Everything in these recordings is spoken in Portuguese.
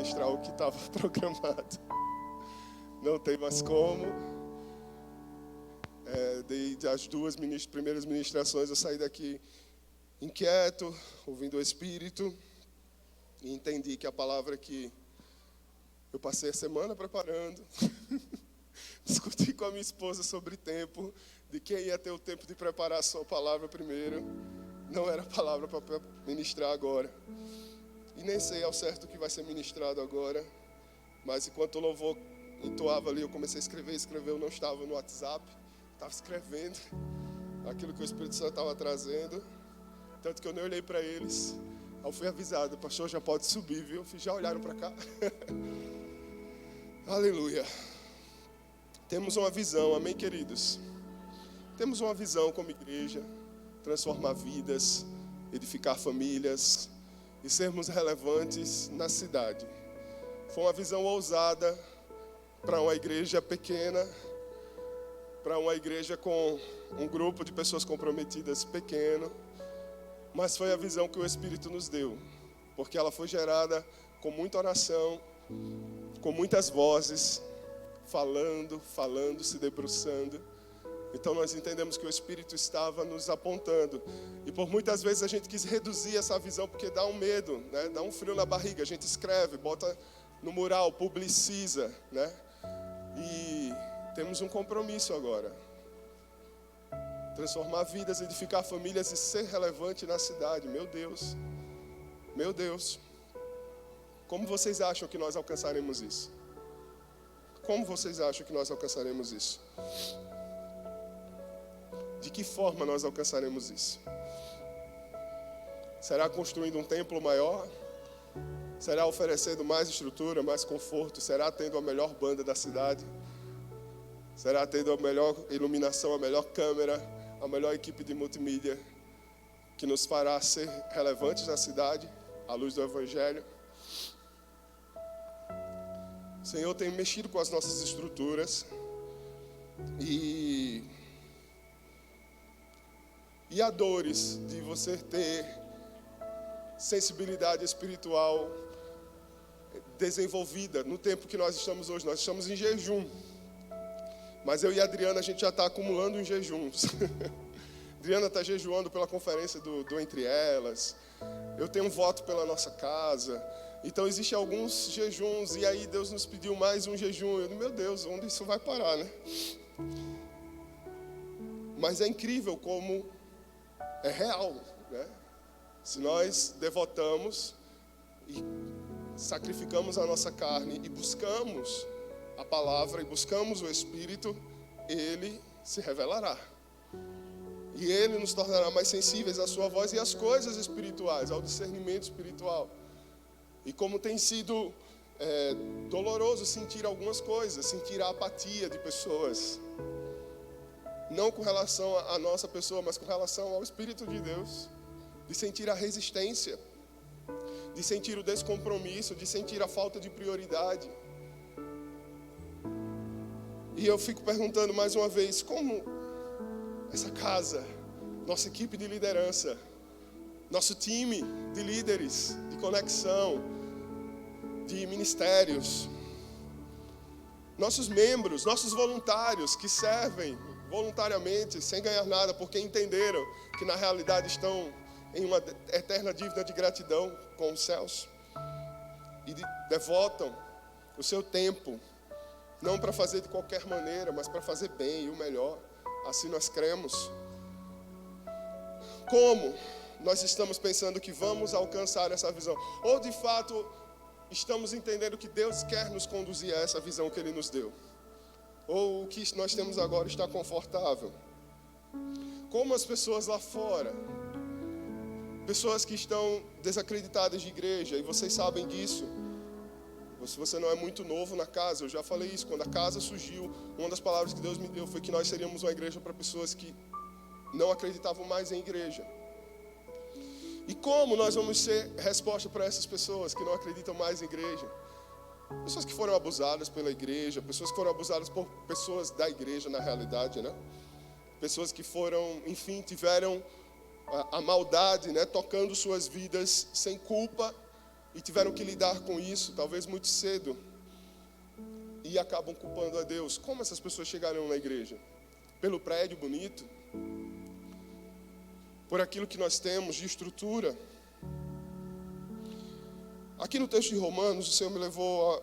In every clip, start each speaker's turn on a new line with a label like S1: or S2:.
S1: ministrar o que estava programado. Não tem mais como. Desde as primeiras ministrações eu saí daqui inquieto, ouvindo o Espírito, e entendi que a palavra que eu passei a semana preparando, discuti com a minha esposa sobre tempo, de quem ia ter o tempo de preparar a sua palavra primeiro, não era palavra para ministrar agora. E nem sei ao certo o que vai ser ministrado agora, mas enquanto o louvor entoava ali, eu comecei a escrever, eu não estava no WhatsApp, estava escrevendo aquilo que o Espírito Santo estava trazendo, tanto que eu nem olhei para eles. Aí eu fui avisado, pastor, já pode subir, viu? Já olharam para cá? Aleluia. Temos uma visão, amém, queridos? Temos uma visão como igreja, transformar vidas, edificar famílias e sermos relevantes na cidade. Foi uma visão ousada para uma igreja pequena, para uma igreja com um grupo de pessoas comprometidas pequeno, mas foi a visão que o Espírito nos deu, porque ela foi gerada com muita oração, com muitas vozes, falando, se debruçando. Então nós entendemos que o Espírito estava nos apontando, e por muitas vezes a gente quis reduzir essa visão, porque dá um medo, né? Dá um frio na barriga, a gente escreve, bota no mural, publiciza, né? E temos um compromisso agora. Transformar vidas, edificar famílias e ser relevante na cidade. Meu Deus. Meu Deus. Como vocês acham que nós alcançaremos isso? Como vocês acham que nós alcançaremos isso? De que forma nós alcançaremos isso? Será construindo um templo maior? Será oferecendo mais estrutura, mais conforto? Será tendo a melhor banda da cidade? Será tendo a melhor iluminação, a melhor câmera, a melhor equipe de multimídia que nos fará ser relevantes na cidade, à luz do Evangelho? O Senhor tem mexido com as nossas estruturas e há dores de você ter sensibilidade espiritual desenvolvida no tempo que nós estamos hoje. Nós estamos em jejum. Mas eu e a Adriana, a gente já está acumulando em jejuns. Adriana está jejuando pela conferência do Entre Elas. Eu tenho um voto pela nossa casa. Então, existem alguns jejuns. E aí, Deus nos pediu mais um jejum. Eu digo, meu Deus, onde isso vai parar, né? Mas é incrível como é real, né? Se nós devotamos e sacrificamos a nossa carne e buscamos a palavra e buscamos o Espírito, Ele se revelará. E Ele nos tornará mais sensíveis à sua voz e às coisas espirituais, ao discernimento espiritual. E como tem sido doloroso sentir algumas coisas, sentir a apatia de pessoas. Não com relação à nossa pessoa, mas com relação ao Espírito de Deus. De sentir a resistência, de sentir o descompromisso, de sentir a falta de prioridade. E eu fico perguntando mais uma vez, como essa casa, nossa equipe de liderança, nosso time de líderes, de conexão, de ministérios, nossos membros, nossos voluntários que servem voluntariamente, sem ganhar nada, porque entenderam que na realidade estão em uma eterna dívida de gratidão com os céus, e devotam o seu tempo, não para fazer de qualquer maneira, mas para fazer bem e o melhor. Assim nós cremos. Como nós estamos pensando que vamos alcançar essa visão? Ou de fato estamos entendendo que Deus quer nos conduzir a essa visão que Ele nos deu? Ou o que nós temos agora está confortável? Como as pessoas lá fora, pessoas que estão desacreditadas de igreja, e vocês sabem disso. Se você não é muito novo na casa, eu já falei isso, quando a casa surgiu, uma das palavras que Deus me deu foi que nós seríamos uma igreja para pessoas que não acreditavam mais em igreja. E como nós vamos ser resposta para essas pessoas que não acreditam mais em igreja? Pessoas que foram abusadas pela igreja, pessoas que foram abusadas por pessoas da igreja na realidade, né? Pessoas que foram, enfim, tiveram a maldade, né, tocando suas vidas sem culpa, e tiveram que lidar com isso, talvez muito cedo, e acabam culpando a Deus. Como essas pessoas chegaram na igreja? Pelo prédio bonito? Por aquilo que nós temos de estrutura? Aqui no texto de Romanos, o Senhor me levou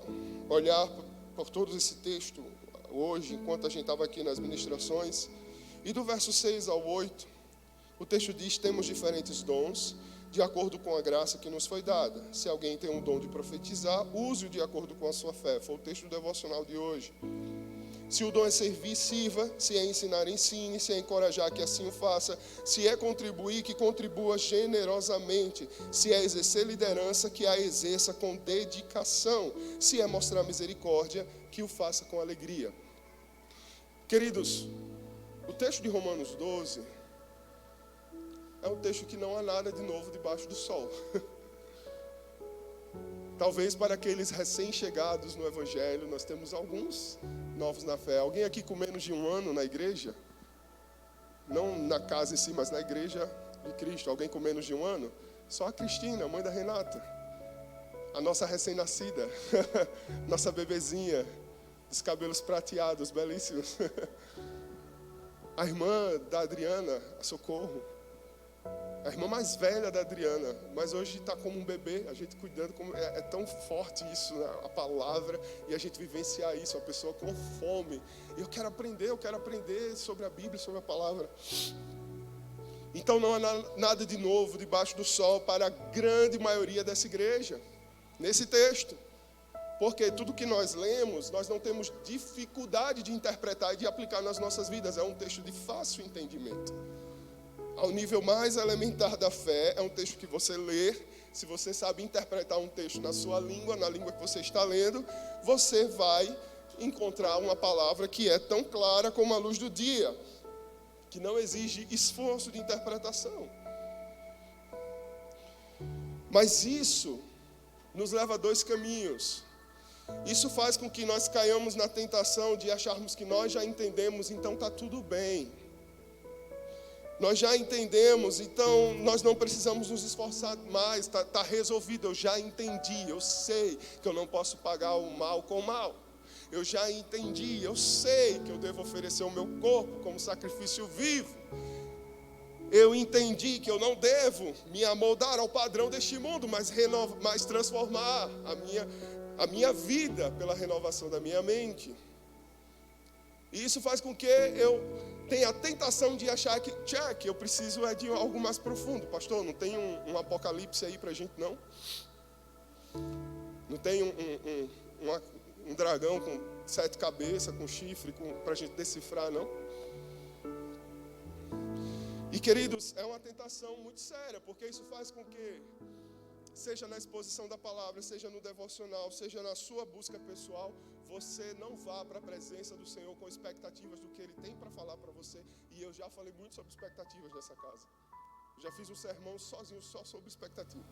S1: a olhar por todo esse texto hoje, enquanto a gente estava aqui nas ministrações. E do verso 6 ao 8, o texto diz: temos diferentes dons, de acordo com a graça que nos foi dada. Se alguém tem um dom de profetizar, use-o de acordo com a sua fé. Foi o texto devocional de hoje. Se o dom é servir, sirva. Se é ensinar, ensine. Se é encorajar, que assim o faça. Se é contribuir, que contribua generosamente. Se é exercer liderança, que a exerça com dedicação. Se é mostrar misericórdia, que o faça com alegria. Queridos, o texto de Romanos 12 é um texto que não há nada de novo debaixo do sol. Talvez para aqueles recém-chegados no Evangelho, nós temos alguns novos na fé. Alguém aqui com menos de um ano na igreja? Não na casa em si, mas na igreja de Cristo. Alguém com menos de um ano? Só a Cristina, mãe da Renata. A nossa recém-nascida. Nossa bebezinha. Dos cabelos prateados, belíssimos. A irmã da Adriana, a Socorro. A irmã mais velha da Adriana, mas hoje está como um bebê, a gente cuidando, é tão forte isso, né? A palavra, e a gente vivenciar isso, a pessoa com fome. E eu quero aprender sobre a Bíblia, sobre a palavra. Então não há nada de novo debaixo do sol para a grande maioria dessa igreja, nesse texto. Porque tudo que nós lemos, nós não temos dificuldade de interpretar e de aplicar nas nossas vidas. É um texto de fácil entendimento. Ao nível mais elementar da fé, é um texto que você lê. Se você sabe interpretar um texto na sua língua, na língua que você está lendo, você vai encontrar uma palavra que é tão clara como a luz do dia, que não exige esforço de interpretação. Mas isso nos leva a dois caminhos. Isso faz com que nós caiamos na tentação de acharmos que nós já entendemos, então está tudo bem. Nós já entendemos, então nós não precisamos nos esforçar mais, está resolvido, eu já entendi, eu sei que eu não posso pagar o mal com o mal. Eu já entendi, eu sei que eu devo oferecer o meu corpo como sacrifício vivo. Eu entendi que eu não devo me amoldar ao padrão deste mundo, mas transformar a minha vida pela renovação da minha mente. E isso faz com que eu tenha a tentação de achar que, eu preciso de algo mais profundo. Pastor, não tem um apocalipse aí pra gente, não? Não tem um dragão com 7 cabeças, com chifre, pra gente decifrar, não? E, queridos, é uma tentação muito séria, porque isso faz com que, seja na exposição da palavra, seja no devocional, seja na sua busca pessoal, você não vá para a presença do Senhor com expectativas do que Ele tem para falar para você. E eu já falei muito sobre expectativas nessa casa. Já fiz um sermão sozinho, só sobre expectativa.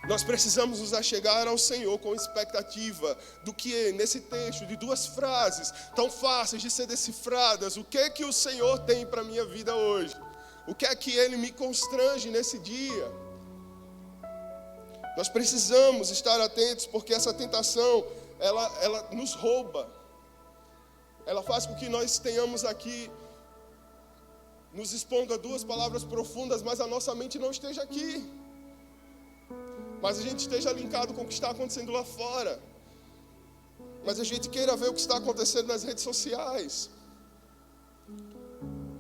S1: Nós precisamos nos achegar ao Senhor com expectativa do que, nesse texto, de 2 frases tão fáceis de ser decifradas, o que é que o Senhor tem para a minha vida hoje? O que é que Ele me constrange nesse dia? Nós precisamos estar atentos, porque essa tentação, ela nos rouba. Ela faz com que nós tenhamos aqui, nos expondo a 2 palavras profundas, mas a nossa mente não esteja aqui. Mas a gente esteja linkado com o que está acontecendo lá fora. Mas a gente queira ver o que está acontecendo nas redes sociais.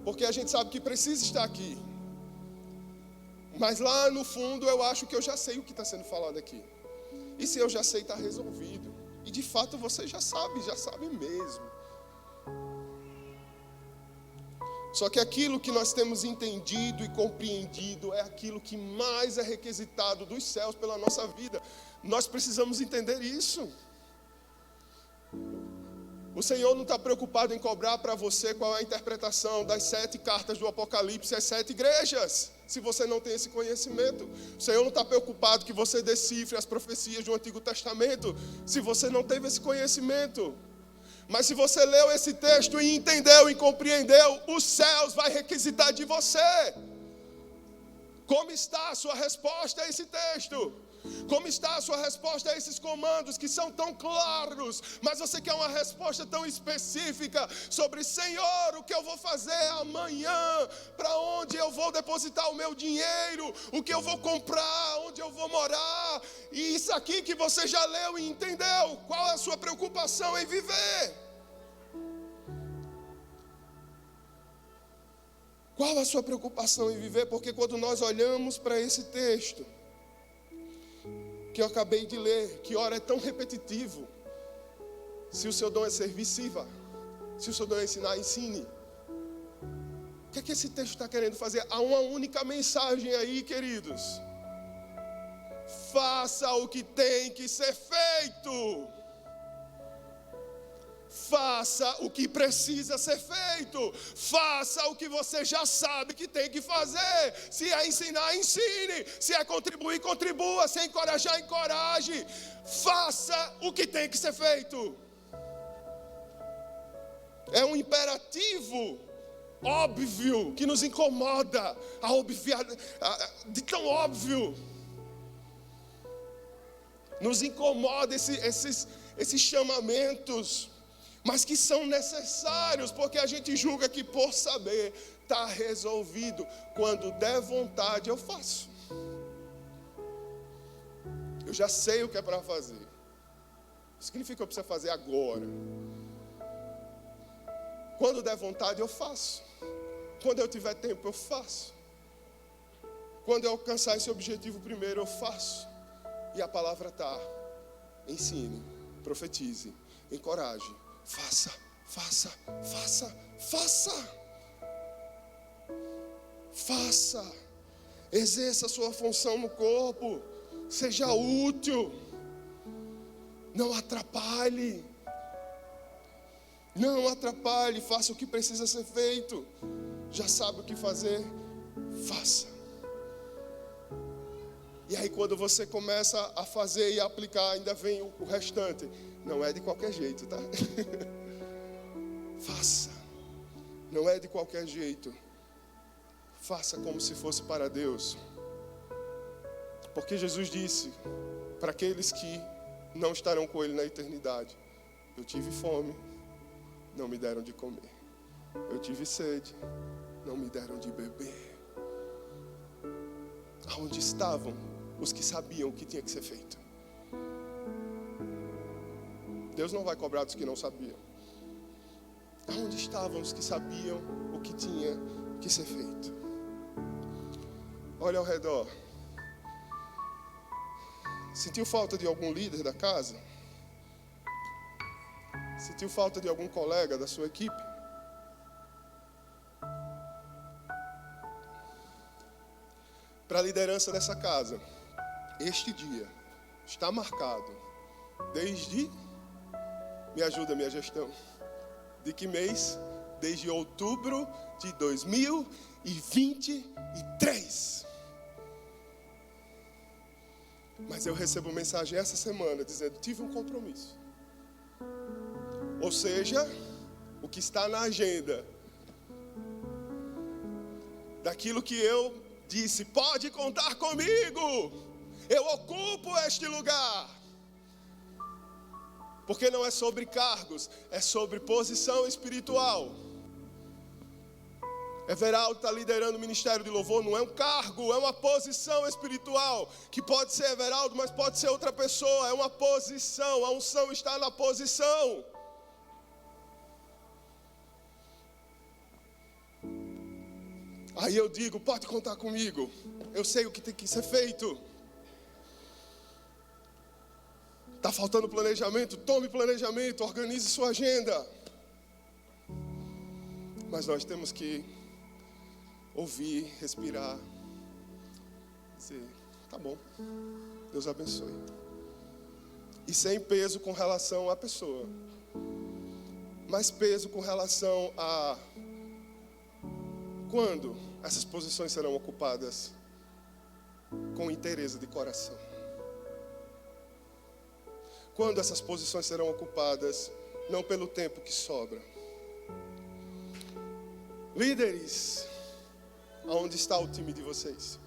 S1: Porque a gente sabe que precisa estar aqui. Mas lá no fundo eu acho que eu já sei o que está sendo falado aqui. E se eu já sei, está resolvido. E de fato você já sabe mesmo. Só que aquilo que nós temos entendido e compreendido é aquilo que mais é requisitado dos céus pela nossa vida. Nós precisamos entender isso. O Senhor não está preocupado em cobrar para você qual é a interpretação das 7 cartas do Apocalipse, as 7 igrejas, se você não tem esse conhecimento. O Senhor não está preocupado que você decifre as profecias do Antigo Testamento, se você não teve esse conhecimento. Mas se você leu esse texto e entendeu e compreendeu, os céus vai requisitar de você. Como está a sua resposta a esse texto? Como está a sua resposta a esses comandos que são tão claros, mas você quer uma resposta tão específica sobre: Senhor, o que eu vou fazer amanhã? Para onde eu vou depositar o meu dinheiro? O que eu vou comprar? Onde eu vou morar? E isso aqui que você já leu e entendeu. Qual é a sua preocupação em viver? Qual a sua preocupação em viver? Porque quando nós olhamos para esse texto que eu acabei de ler, que ora é tão repetitivo: se o seu dom é servir, sirva. Se o seu dom é ensinar, ensine. O que é que esse texto está querendo fazer? Há uma única mensagem aí, queridos: faça o que tem que ser feito. Faça o que precisa ser feito. Faça o que você já sabe que tem que fazer. Se é ensinar, ensine. Se é contribuir, contribua. Se é encorajar, encoraje. Faça o que tem que ser feito. É um imperativo óbvio que nos incomoda. De tão óbvio. Nos incomoda esses chamamentos, mas que são necessários, porque a gente julga que por saber está resolvido. Quando der vontade, eu faço. Eu já sei o que é para fazer. Significa que eu preciso fazer agora. Quando der vontade, eu faço. Quando eu tiver tempo, eu faço. Quando eu alcançar esse objetivo primeiro, eu faço. E a palavra está: ensine, profetize, encoraje. Faça, faça, faça, faça. Faça. Exerça a sua função no corpo. Seja útil. Não atrapalhe. Não atrapalhe. Faça o que precisa ser feito. Já sabe o que fazer? Faça. E aí quando você começa a fazer e a aplicar, ainda vem o restante. Não é de qualquer jeito, tá? Faça. Não é de qualquer jeito. Faça como se fosse para Deus. Porque Jesus disse para aqueles que não estarão com Ele na eternidade: eu tive fome, não me deram de comer. Eu tive sede, não me deram de beber. Aonde estavam os que sabiam o que tinha que ser feito? Deus não vai cobrar dos que não sabiam. Aonde estavam os que sabiam o que tinha que ser feito? Olha ao redor. Sentiu falta de algum líder da casa? Sentiu falta de algum colega da sua equipe? Para a liderança dessa casa, este dia está marcado desde... Me ajuda, minha gestão. De que mês? Desde outubro de 2023. Mas eu recebo mensagem essa semana dizendo: tive um compromisso. Ou seja, o que está na agenda, daquilo que eu disse: pode contar comigo, eu ocupo este lugar. Porque não é sobre cargos, é sobre posição espiritual. Everaldo está liderando o ministério de louvor, não é um cargo, é uma posição espiritual. Que pode ser Everaldo, mas pode ser outra pessoa, é uma posição, a unção está na posição. Aí eu digo: pode contar comigo, eu sei o que tem que ser feito. Está faltando planejamento? Tome planejamento, organize sua agenda. Mas nós temos que ouvir, respirar, dizer: tá bom, Deus abençoe. E sem peso com relação à pessoa, mas peso com relação a quando essas posições serão ocupadas com interesse de coração. Quando essas posições serão ocupadas não pelo tempo que sobra. Líderes, aonde está o time de vocês?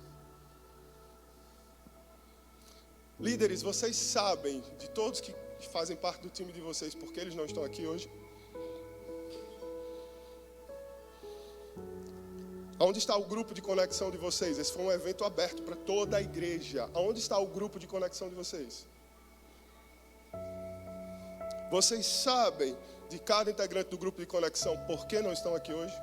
S1: Líderes, vocês sabem, de todos que fazem parte do time de vocês, por que eles não estão aqui hoje? Aonde está o grupo de conexão de vocês? Esse foi um evento aberto para toda a igreja. Aonde está o grupo de conexão de vocês? Vocês sabem de cada integrante do grupo de conexão por que não estão aqui hoje?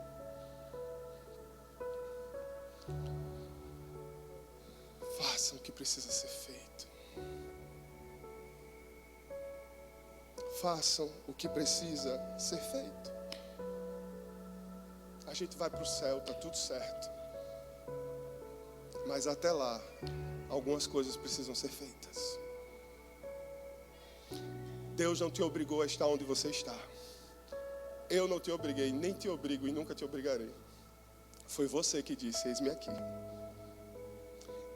S1: Façam o que precisa ser feito. Façam o que precisa ser feito. A gente vai para o céu, está tudo certo. Mas até lá, algumas coisas precisam ser feitas. Deus não te obrigou a estar onde você está. Eu não te obriguei, nem te obrigo e nunca te obrigarei. Foi você que disse, eis-me aqui.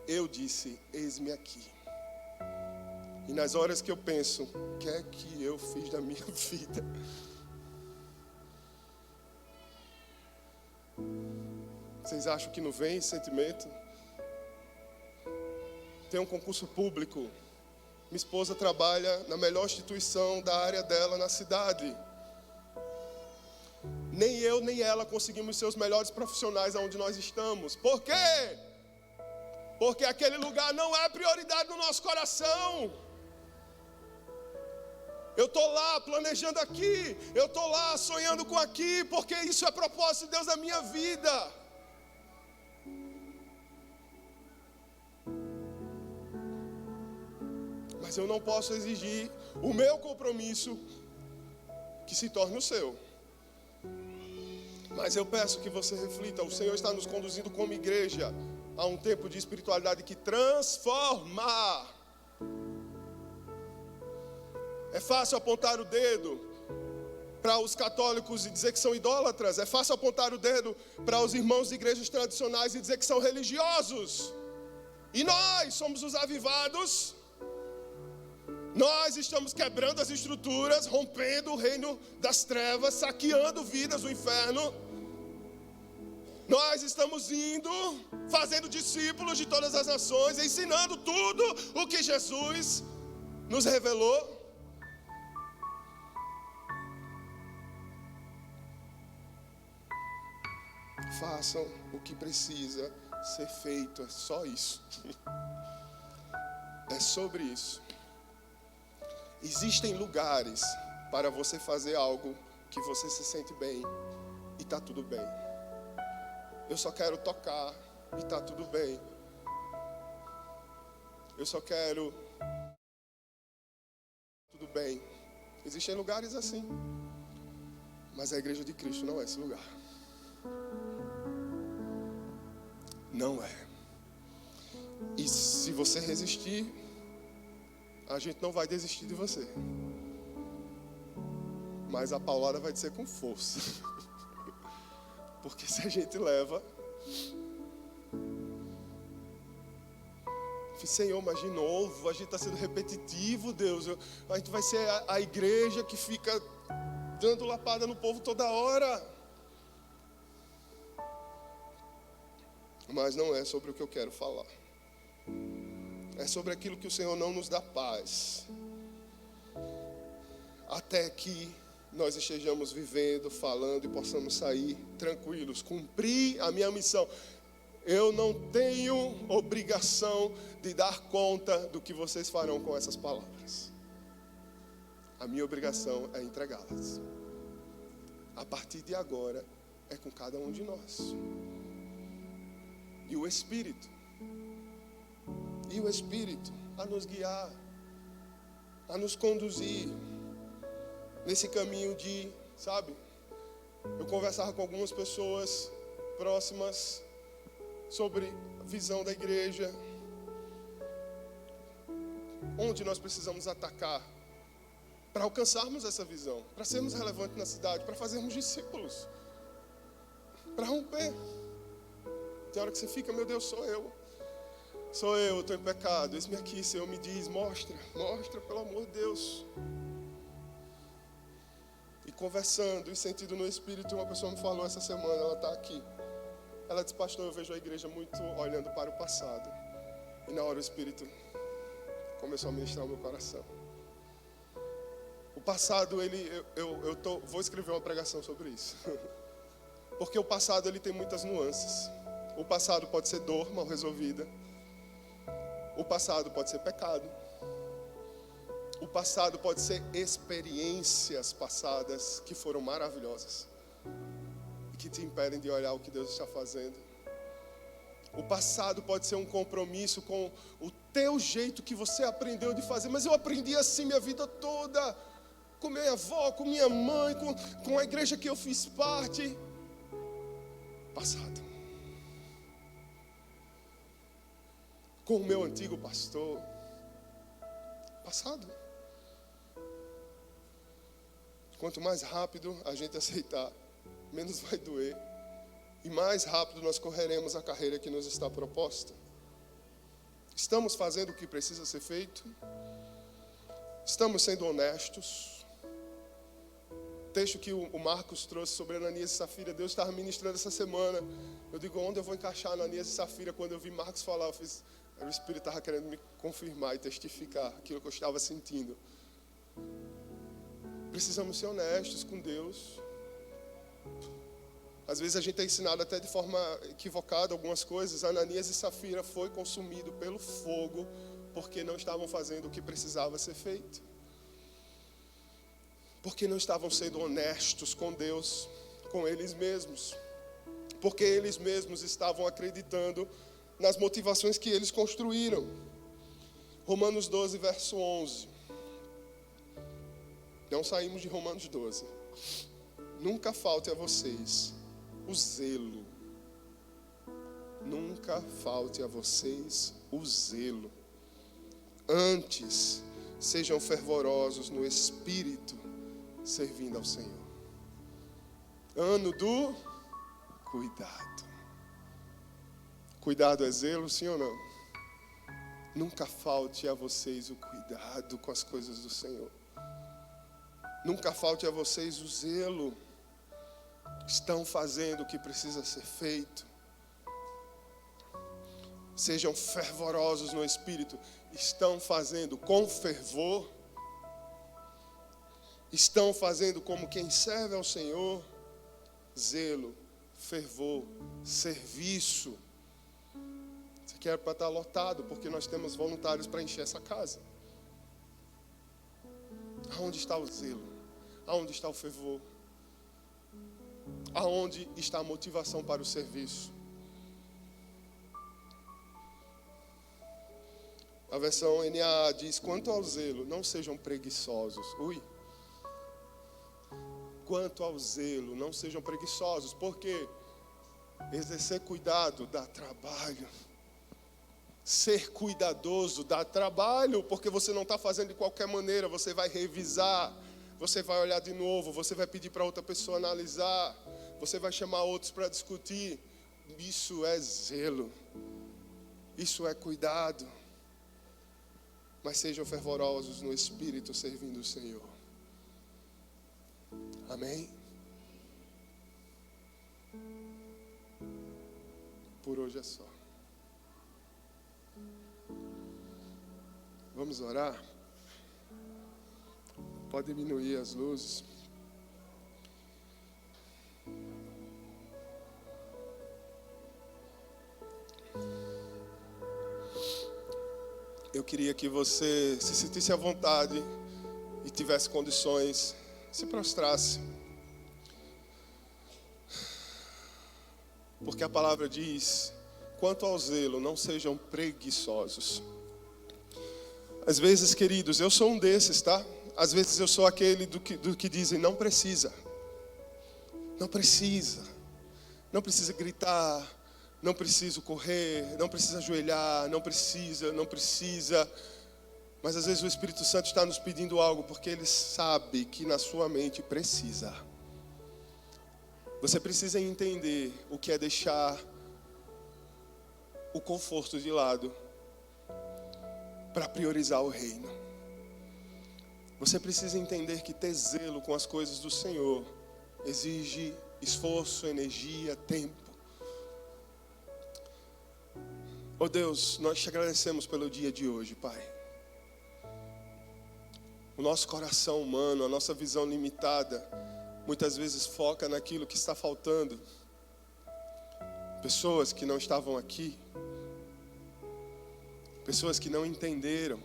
S1: Eu disse, eis-me aqui. E nas horas que eu penso, o que é que eu fiz da minha vida? Vocês acham que não vem esse sentimento? Tem um concurso público. Minha esposa trabalha na melhor instituição da área dela na cidade. Nem eu, nem ela conseguimos ser os melhores profissionais aonde nós estamos. Por quê? Porque aquele lugar não é prioridade no nosso coração. Eu estou lá planejando aqui. Eu estou lá sonhando com aqui. Porque isso é propósito de Deus na minha vida. Mas eu não posso exigir o meu compromisso que se torne o seu. Mas eu peço que você reflita. O Senhor está nos conduzindo como igreja a um tempo de espiritualidade que transforma. É fácil apontar o dedo para os católicos e dizer que são idólatras. É fácil apontar o dedo para os irmãos de igrejas tradicionais e dizer que são religiosos. E nós somos os avivados. Nós estamos quebrando as estruturas, rompendo o reino das trevas, saqueando vidas do inferno. Nós estamos indo, fazendo discípulos de todas as nações, ensinando tudo o que Jesus nos revelou. Façam o que precisa ser feito, é só isso. É sobre isso. Existem lugares para você fazer algo que você se sente bem e está tudo bem. Eu só quero tocar e está tudo bem. Eu só quero... Tudo bem. Existem lugares assim. Mas a igreja de Cristo não é esse lugar. Não é. E se você resistir, a gente não vai desistir de você. Mas a paulada vai ser com força. Porque se a gente leva... Senhor, mas de novo, a gente está sendo repetitivo, Deus. A gente vai ser a igreja que fica dando lapada no povo toda hora. Mas não é sobre o que eu quero falar. É sobre aquilo que o Senhor não nos dá paz. Até que nós estejamos vivendo, falando e possamos sair tranquilos. Cumprir a minha missão. Eu não tenho obrigação de dar conta do que vocês farão com essas palavras. A minha obrigação é entregá-las. A partir de agora, é com cada um de nós. E o Espírito a nos guiar, a nos conduzir nesse caminho de, sabe? Eu conversava com algumas pessoas próximas sobre a visão da igreja, onde nós precisamos atacar para alcançarmos essa visão, para sermos relevantes na cidade, para fazermos discípulos, para romper. Tem hora que você fica, meu Deus, sou eu estou em pecado, eis-me aqui, Senhor, me diz, mostra, pelo amor de Deus. E conversando e sentindo no Espírito, uma pessoa me falou essa semana, ela está aqui. Ela disse, pastor, eu vejo a igreja muito olhando para o passado. E na hora o Espírito começou a ministrar o meu coração. O passado, vou escrever uma pregação sobre isso. Porque o passado, ele tem muitas nuances. O passado pode ser dor mal resolvida. O passado pode ser pecado. O passado pode ser experiências passadas que foram maravilhosas e que te impedem de olhar o que Deus está fazendo. O passado pode ser um compromisso com o teu jeito que você aprendeu de fazer. Mas eu aprendi assim minha vida toda, com minha avó, com minha mãe, com a igreja que eu fiz parte. Passado. Com o meu antigo pastor. Passado. Quanto mais rápido a gente aceitar, menos vai doer. E mais rápido nós correremos a carreira que nos está proposta. Estamos fazendo o que precisa ser feito? Estamos sendo honestos? O texto que o Marcos trouxe sobre Ananias e Safira, Deus estava ministrando essa semana. Eu digo, onde eu vou encaixar Ananias e Safira? Quando eu vi Marcos falar, o Espírito estava querendo me confirmar e testificar aquilo que eu estava sentindo. Precisamos ser honestos com Deus. Às vezes a gente é ensinado até de forma equivocada algumas coisas. Ananias e Safira foi consumido pelo fogo porque não estavam fazendo o que precisava ser feito. Porque não estavam sendo honestos com Deus, com eles mesmos. Porque eles mesmos estavam acreditando nas motivações que eles construíram. Romanos 12, verso 11. Não saímos de Romanos 12. Nunca falte a vocês o zelo. Nunca falte a vocês o zelo. Antes, sejam fervorosos no espírito, servindo ao Senhor. Ano do cuidado. Cuidado é zelo, sim ou não? Nunca falte a vocês o cuidado com as coisas do Senhor. Nunca falte a vocês o zelo. Estão fazendo o que precisa ser feito. Sejam fervorosos no espírito. Estão fazendo com fervor. Estão fazendo como quem serve ao Senhor. Zelo, fervor, serviço. Isso aqui era para estar lotado, porque nós temos voluntários para encher essa casa. Aonde está o zelo? Aonde está o fervor? Aonde está a motivação para o serviço? A versão NAA diz, quanto ao zelo, não sejam preguiçosos. Quanto ao zelo, não sejam preguiçosos. Porque exercer cuidado dá trabalho. Ser cuidadoso dá trabalho, porque você não está fazendo de qualquer maneira. Você vai revisar, você vai olhar de novo, você vai pedir para outra pessoa analisar, você vai chamar outros para discutir. Isso é zelo, isso é cuidado. Mas sejam fervorosos no espírito, servindo o Senhor. Amém? Por hoje é só. Vamos orar? Pode diminuir as luzes. Eu queria que você se sentisse à vontade e tivesse condições, se prostrasse. Porque a palavra diz, quanto ao zelo, não sejam preguiçosos. Às vezes, queridos, eu sou um desses, tá? Às vezes eu sou aquele do que dizem, não precisa. Não precisa. Não precisa gritar. Não preciso correr. Não precisa ajoelhar. Não precisa. Mas às vezes o Espírito Santo está nos pedindo algo, porque Ele sabe que na sua mente precisa. Você precisa entender o que é deixar o conforto de lado para priorizar o reino. Você precisa entender que ter zelo com as coisas do Senhor exige esforço, energia, tempo. Oh Deus, nós te agradecemos pelo dia de hoje, Pai. O nosso coração humano, a nossa visão limitada, muitas vezes foca naquilo que está faltando. Pessoas que não estavam aqui, pessoas que não entenderam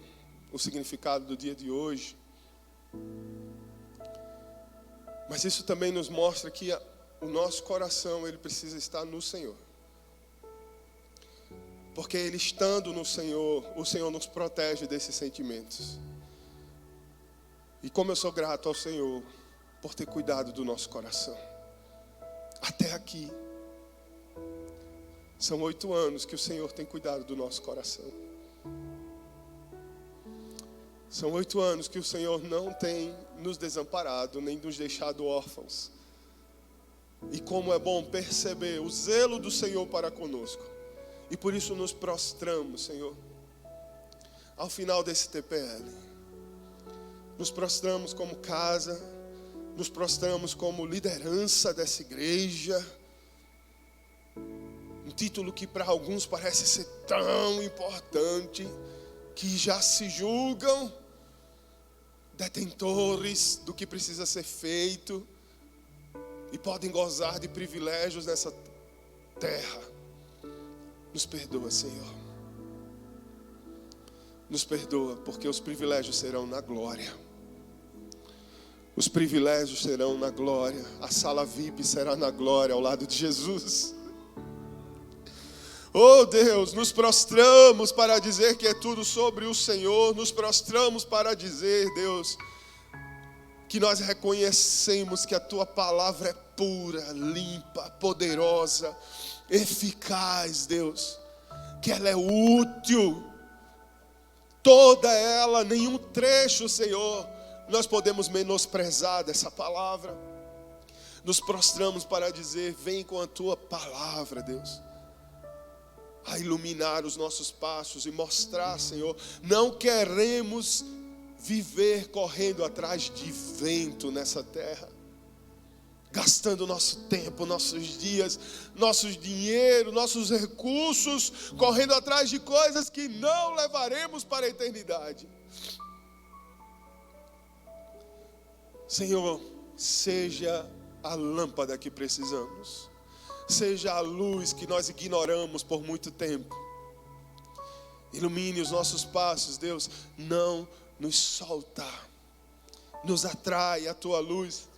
S1: o significado do dia de hoje. Mas isso também nos mostra que o nosso coração, ele precisa estar no Senhor. Porque ele estando no Senhor, o Senhor nos protege desses sentimentos. E como eu sou grato ao Senhor por ter cuidado do nosso coração. Até aqui. São 8 anos que o Senhor tem cuidado do nosso coração. São 8 anos que o Senhor não tem nos desamparado, nem nos deixado órfãos. E como é bom perceber o zelo do Senhor para conosco. E por isso nos prostramos, Senhor, ao final desse TPL. Nos prostramos como casa, nos prostramos como liderança dessa igreja. Um título que para alguns parece ser tão importante, que já se julgam detentores do que precisa ser feito e podem gozar de privilégios nessa terra. Nos perdoa, Senhor. Nos perdoa, porque os privilégios serão na glória. Os privilégios serão na glória. A sala VIP será na glória ao lado de Jesus. Oh Deus, nos prostramos para dizer que é tudo sobre o Senhor. Nos prostramos para dizer, Deus, que nós reconhecemos que a Tua palavra é pura, limpa, poderosa, eficaz, Deus, que ela é útil, toda ela, nenhum trecho, Senhor, nós podemos menosprezar dessa palavra. Nos prostramos para dizer, vem com a Tua palavra, Deus, a iluminar os nossos passos e mostrar, Senhor, não queremos viver correndo atrás de vento nessa terra, gastando nosso tempo, nossos dias, nossos dinheiro, nossos recursos, correndo atrás de coisas que não levaremos para a eternidade. Senhor, seja a lâmpada que precisamos, seja a luz que nós ignoramos por muito tempo. Ilumine os nossos passos, Deus, não nos solta, nos atrai a Tua luz.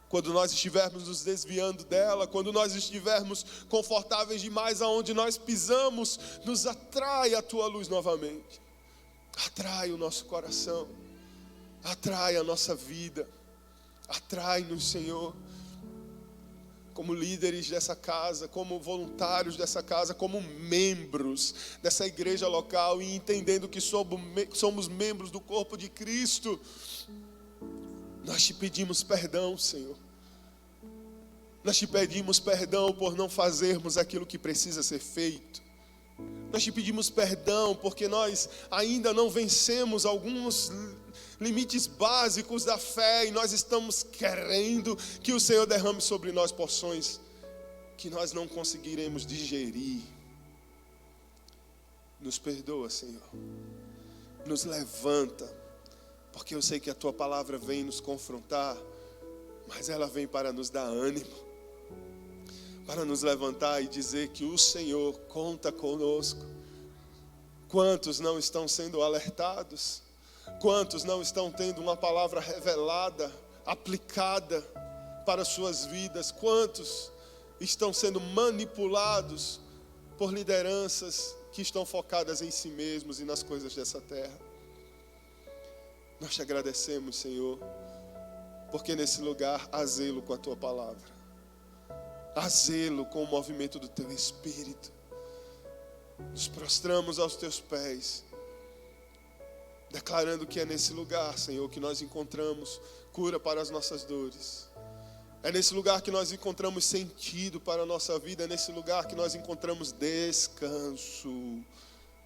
S1: Quando nós estivermos nos desviando dela, quando nós estivermos confortáveis demais aonde nós pisamos, nos atrai a Tua luz novamente. Atrai o nosso coração, atrai a nossa vida, atrai-nos, Senhor, como líderes dessa casa, como voluntários dessa casa, como membros dessa igreja local e entendendo que somos membros do corpo de Cristo. Nós te pedimos perdão, Senhor. Nós te pedimos perdão por não fazermos aquilo que precisa ser feito. Nós te pedimos perdão porque nós ainda não vencemos alguns limites básicos da fé e nós estamos querendo que o Senhor derrame sobre nós porções que nós não conseguiremos digerir. Nos perdoa, Senhor. Nos levanta. Porque eu sei que a Tua palavra vem nos confrontar, mas ela vem para nos dar ânimo, para nos levantar e dizer que o Senhor conta conosco. Quantos não estão sendo alertados? Quantos não estão tendo uma palavra revelada, aplicada para suas vidas? Quantos estão sendo manipulados por lideranças que estão focadas em si mesmos e nas coisas dessa terra? Nós te agradecemos, Senhor, porque nesse lugar há zelo com a Tua palavra. Há zelo com o movimento do Teu Espírito. Nos prostramos aos Teus pés, declarando que é nesse lugar, Senhor, que nós encontramos cura para as nossas dores. É nesse lugar que nós encontramos sentido para a nossa vida. É nesse lugar que nós encontramos descanso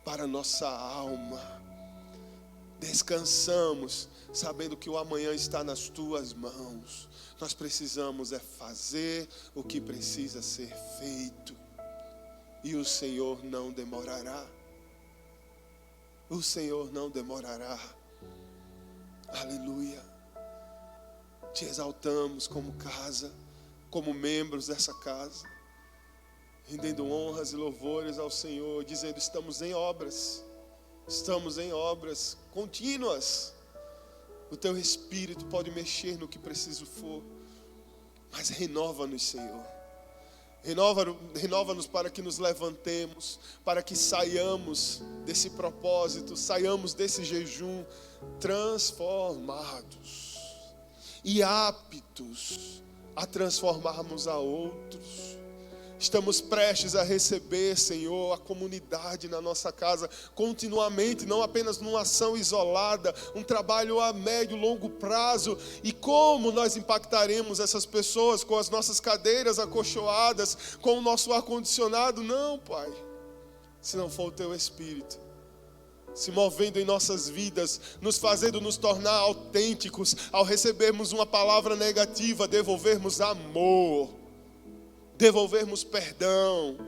S1: para a nossa alma. Descansamos, sabendo que o amanhã está nas Tuas mãos. Nós precisamos é fazer o que precisa ser feito. E o Senhor não demorará. O Senhor não demorará. Aleluia. Te exaltamos como casa, como membros dessa casa, rendendo honras e louvores ao Senhor, dizendo: estamos em obras contínuas. O teu Espírito pode mexer no que preciso for, mas renova-nos, Senhor. Renova-nos para que nos levantemos, para que saiamos desse propósito, saiamos desse jejum transformados e aptos a transformarmos a outros. Estamos prestes a receber, Senhor, a comunidade na nossa casa continuamente, não apenas numa ação isolada, um trabalho a médio e longo prazo. E como nós impactaremos essas pessoas com as nossas cadeiras acolchoadas, com o nosso ar-condicionado? Não, Pai, se não for o Teu Espírito se movendo em nossas vidas, nos fazendo nos tornar autênticos. Ao recebermos uma palavra negativa, devolvermos amor, devolvermos perdão,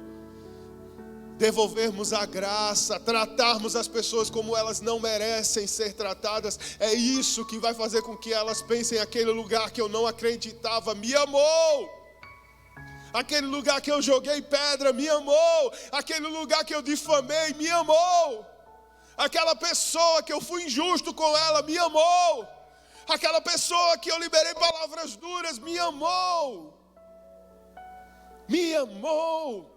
S1: devolvermos a graça, tratarmos as pessoas como elas não merecem ser tratadas. É isso que vai fazer com que elas pensem: aquele lugar que eu não acreditava me amou, aquele lugar que eu joguei pedra me amou, aquele lugar que eu difamei me amou, aquela pessoa que eu fui injusto com ela me amou, aquela pessoa que eu liberei palavras duras me amou. Me amou.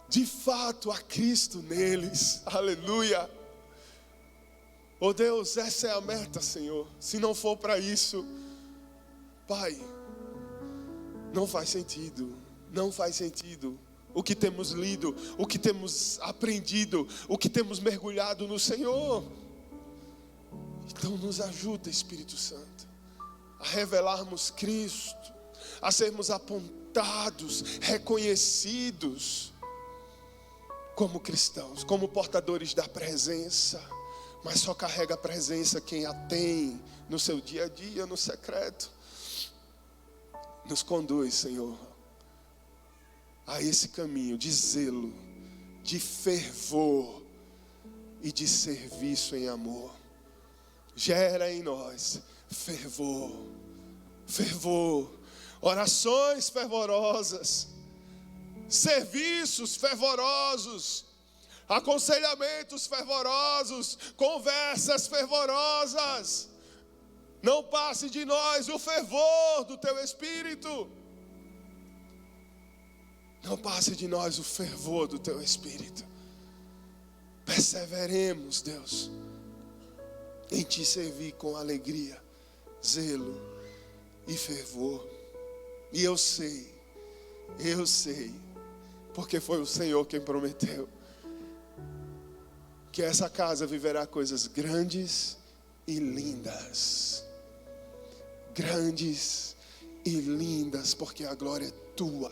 S1: De fato, há Cristo neles. Aleluia. Oh Deus, essa é a meta, Senhor. Se não for para isso, Pai, não faz sentido. Não faz sentido o que temos lido, o que temos aprendido, o que temos mergulhado no Senhor. Então nos ajuda, Espírito Santo, a revelarmos Cristo, a sermos apontados, reconhecidos como cristãos, como portadores da presença. Mas só carrega a presença quem a tem no seu dia a dia, no secreto. Nos conduz, Senhor, a esse caminho de zelo, de fervor e de serviço em amor. Gera em nós fervor, orações fervorosas, serviços fervorosos, aconselhamentos fervorosos, conversas fervorosas. Não passe de nós o fervor do Teu Espírito. Não passe de nós o fervor do Teu Espírito. Perseveremos, Deus, em Te servir com alegria, zelo e fervor. E eu sei, porque foi o Senhor quem prometeu, que essa casa viverá coisas grandes e lindas. Grandes e lindas, porque a glória é Tua.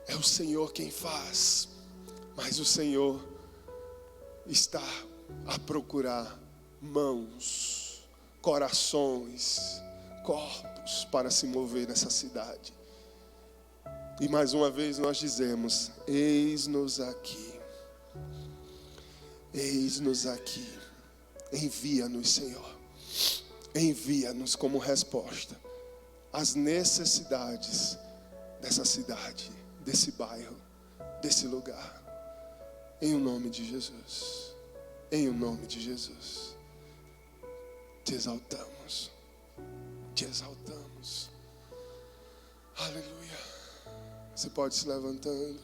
S1: É o Senhor quem faz, mas o Senhor está a procurar mãos, corações, corpos para se mover nessa cidade. E mais uma vez nós dizemos: eis-nos aqui. Eis-nos aqui. Envia-nos, Senhor. Envia-nos como resposta às necessidades dessa cidade, desse bairro, desse lugar. Em o nome de Jesus. Em o nome de Jesus. Te exaltamos. Te exaltamos. Aleluia. Você pode se levantando.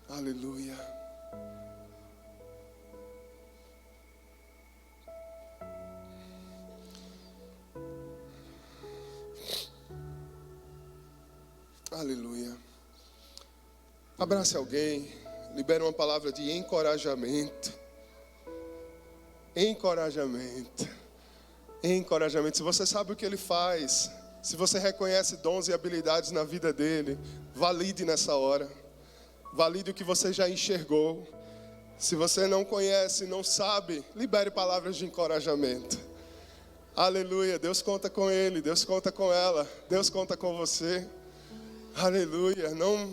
S1: Aleluia. Aleluia. Abrace alguém. Libere uma palavra de encorajamento. Encorajamento. Encorajamento. Se você sabe o que ele faz, se você reconhece dons e habilidades na vida dele, valide nessa hora. Valide o que você já enxergou. Se você não conhece, não sabe, libere palavras de encorajamento. Aleluia. Deus conta com ele, Deus conta com ela, Deus conta com você. Aleluia. Não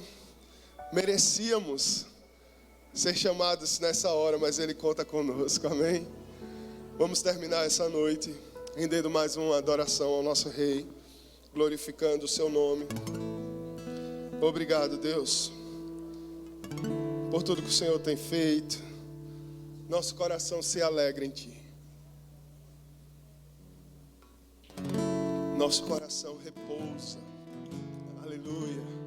S1: merecíamos ser chamados nessa hora, mas Ele conta conosco. Amém? Vamos terminar essa noite rendendo mais uma adoração ao nosso Rei, glorificando o seu nome. Obrigado, Deus, por tudo que o Senhor tem feito. Nosso coração se alegra em Ti. Nosso coração repousa. Aleluia.